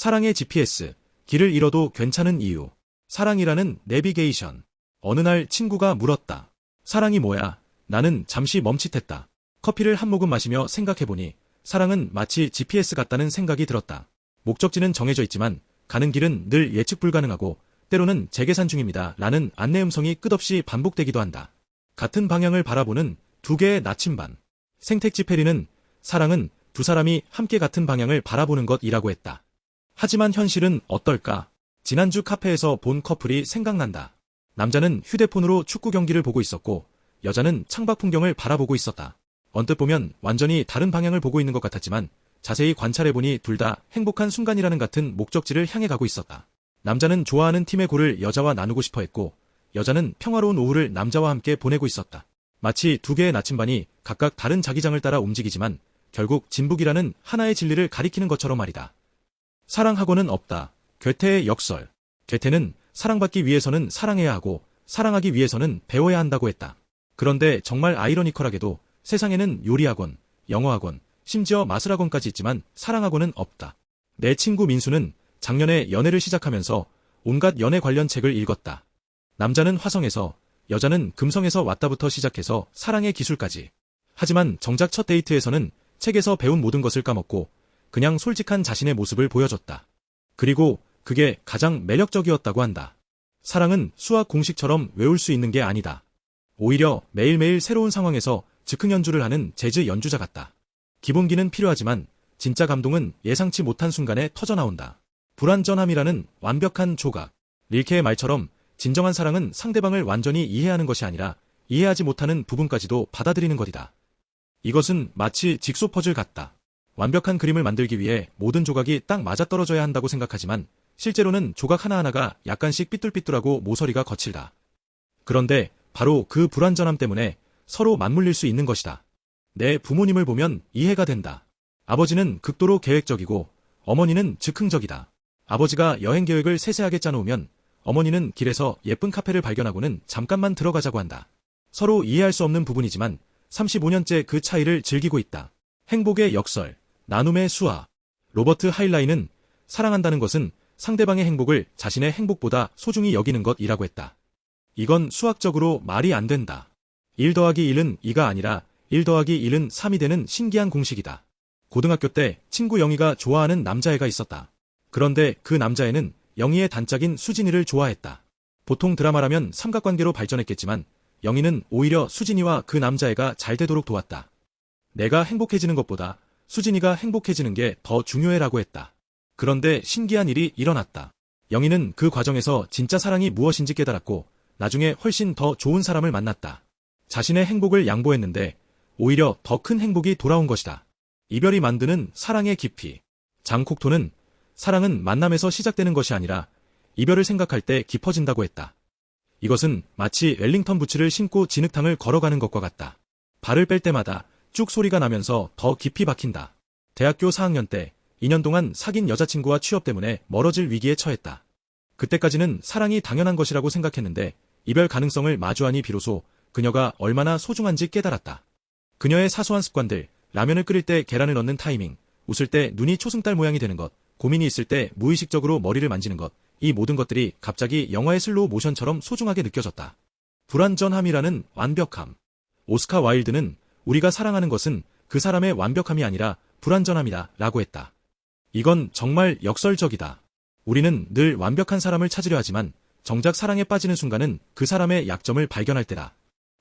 사랑의 GPS, 길을 잃어도 괜찮은 이유. 사랑이라는 내비게이션. 어느 날 친구가 물었다. 사랑이 뭐야? 나는 잠시 멈칫했다. 커피를 한 모금 마시며 생각해보니 사랑은 마치 GPS 같다는 생각이 들었다. 목적지는 정해져 있지만 가는 길은 늘 예측 불가능하고 때로는 재계산 중입니다 라는 안내 음성이 끝없이 반복되기도 한다. 같은 방향을 바라보는 두 개의 나침반. 생텍쥐페리는 사랑은 두 사람이 함께 같은 방향을 바라보는 것이라고 했다. 하지만 현실은 어떨까? 지난주 카페에서 본 커플이 생각난다. 남자는 휴대폰으로 축구 경기를 보고 있었고 여자는 창밖 풍경을 바라보고 있었다. 언뜻 보면 완전히 다른 방향을 보고 있는 것 같았지만 자세히 관찰해보니 둘 다 행복한 순간이라는 같은 목적지를 향해 가고 있었다. 남자는 좋아하는 팀의 골을 여자와 나누고 싶어 했고 여자는 평화로운 오후를 남자와 함께 보내고 있었다. 마치 두 개의 나침반이 각각 다른 자기장을 따라 움직이지만 결국 진북이라는 하나의 진리를 가리키는 것처럼 말이다. 사랑하고는 없다. 괴테의 역설. 괴테는 사랑받기 위해서는 사랑해야 하고 사랑하기 위해서는 배워야 한다고 했다. 그런데 정말 아이러니컬하게도 세상에는 요리학원, 영어학원, 심지어 마술학원까지 있지만 사랑학원은 없다. 내 친구 민수는 작년에 연애를 시작하면서 온갖 연애 관련 책을 읽었다. 남자는 화성에서, 여자는 금성에서 왔다부터 시작해서 사랑의 기술까지. 하지만 정작 첫 데이트에서는 책에서 배운 모든 것을 까먹고 그냥 솔직한 자신의 모습을 보여줬다. 그리고 그게 가장 매력적이었다고 한다. 사랑은 수학 공식처럼 외울 수 있는 게 아니다. 오히려 매일매일 새로운 상황에서 즉흥 연주를 하는 재즈 연주자 같다. 기본기는 필요하지만 진짜 감동은 예상치 못한 순간에 터져나온다. 불완전함이라는 완벽한 조각. 릴케의 말처럼 진정한 사랑은 상대방을 완전히 이해하는 것이 아니라 이해하지 못하는 부분까지도 받아들이는 것이다. 이것은 마치 직소 퍼즐 같다. 완벽한 그림을 만들기 위해 모든 조각이 딱 맞아떨어져야 한다고 생각하지만 실제로는 조각 하나하나가 약간씩 삐뚤삐뚤하고 모서리가 거칠다. 그런데 바로 그 불완전함 때문에 서로 맞물릴 수 있는 것이다. 내 부모님을 보면 이해가 된다. 아버지는 극도로 계획적이고 어머니는 즉흥적이다. 아버지가 여행 계획을 세세하게 짜놓으면 어머니는 길에서 예쁜 카페를 발견하고는 잠깐만 들어가자고 한다. 서로 이해할 수 없는 부분이지만 35년째 그 차이를 즐기고 있다. 행복의 역설, 나눔의 수화. 로버트 하일라이는 사랑한다는 것은 상대방의 행복을 자신의 행복보다 소중히 여기는 것이라고 했다. 이건 수학적으로 말이 안 된다. 1 더하기 1은 2가 아니라 1 더하기 1은 3이 되는 신기한 공식이다. 고등학교 때 친구 영희가 좋아하는 남자애가 있었다. 그런데 그 남자애는 영희의 단짝인 수진이를 좋아했다. 보통 드라마라면 삼각관계로 발전했겠지만 영희는 오히려 수진이와 그 남자애가 잘 되도록 도왔다. 내가 행복해지는 것보다 수진이가 행복해지는 게 더 중요해라고 했다. 그런데 신기한 일이 일어났다. 영희는 그 과정에서 진짜 사랑이 무엇인지 깨달았고 나중에 훨씬 더 좋은 사람을 만났다. 자신의 행복을 양보했는데 오히려 더 큰 행복이 돌아온 것이다. 이별이 만드는 사랑의 깊이. 장콕토는 사랑은 만남에서 시작되는 것이 아니라 이별을 생각할 때 깊어진다고 했다. 이것은 마치 웰링턴 부츠를 신고 진흙탕을 걸어가는 것과 같다. 발을 뺄 때마다 쭉 소리가 나면서 더 깊이 박힌다. 대학교 4학년 때 2년 동안 사귄 여자친구와 취업 때문에 멀어질 위기에 처했다. 그때까지는 사랑이 당연한 것이라고 생각했는데 이별 가능성을 마주하니 비로소 그녀가 얼마나 소중한지 깨달았다. 그녀의 사소한 습관들, 라면을 끓일 때 계란을 넣는 타이밍, 웃을 때 눈이 초승달 모양이 되는 것, 고민이 있을 때 무의식적으로 머리를 만지는 것, 이 모든 것들이 갑자기 영화의 슬로우 모션처럼 소중하게 느껴졌다. 불완전함이라는 완벽함. 오스카 와일드는 우리가 사랑하는 것은 그 사람의 완벽함이 아니라 불완전함이다 라고 했다. 이건 정말 역설적이다. 우리는 늘 완벽한 사람을 찾으려 하지만 정작 사랑에 빠지는 순간은 그 사람의 약점을 발견할 때다.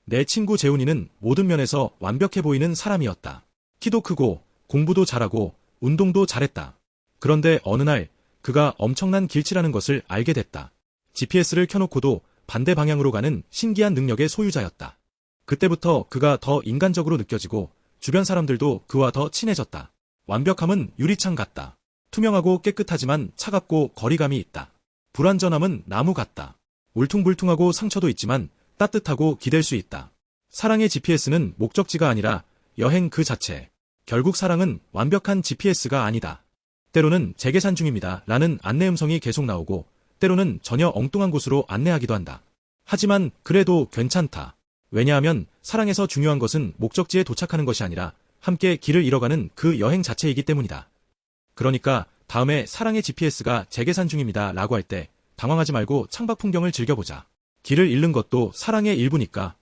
내 친구 재훈이는 모든 면에서 완벽해 보이는 사람이었다. 키도 크고 공부도 잘하고 운동도 잘했다. 그런데 어느 날 그가 엄청난 길치라는 것을 알게 됐다. GPS를 켜놓고도 반대 방향으로 가는 신기한 능력의 소유자였다. 그때부터 그가 더 인간적으로 느껴지고 주변 사람들도 그와 더 친해졌다. 완벽함은 유리창 같다. 투명하고 깨끗하지만 차갑고 거리감이 있다. 불완전함은 나무 같다. 울퉁불퉁하고 상처도 있지만 따뜻하고 기댈 수 있다. 사랑의 GPS는 목적지가 아니라 여행 그 자체. 결국 사랑은 완벽한 GPS가 아니다. 때로는 재계산 중입니다 라는 안내 음성이 계속 나오고 때로는 전혀 엉뚱한 곳으로 안내하기도 한다. 하지만 그래도 괜찮다. 왜냐하면 사랑에서 중요한 것은 목적지에 도착하는 것이 아니라 함께 길을 잃어가는 그 여행 자체이기 때문이다. 그러니까 다음에 사랑의 GPS가 재계산 중입니다 라고 할 때 당황하지 말고 창밖 풍경을 즐겨보자. 길을 잃는 것도 사랑의 일부니까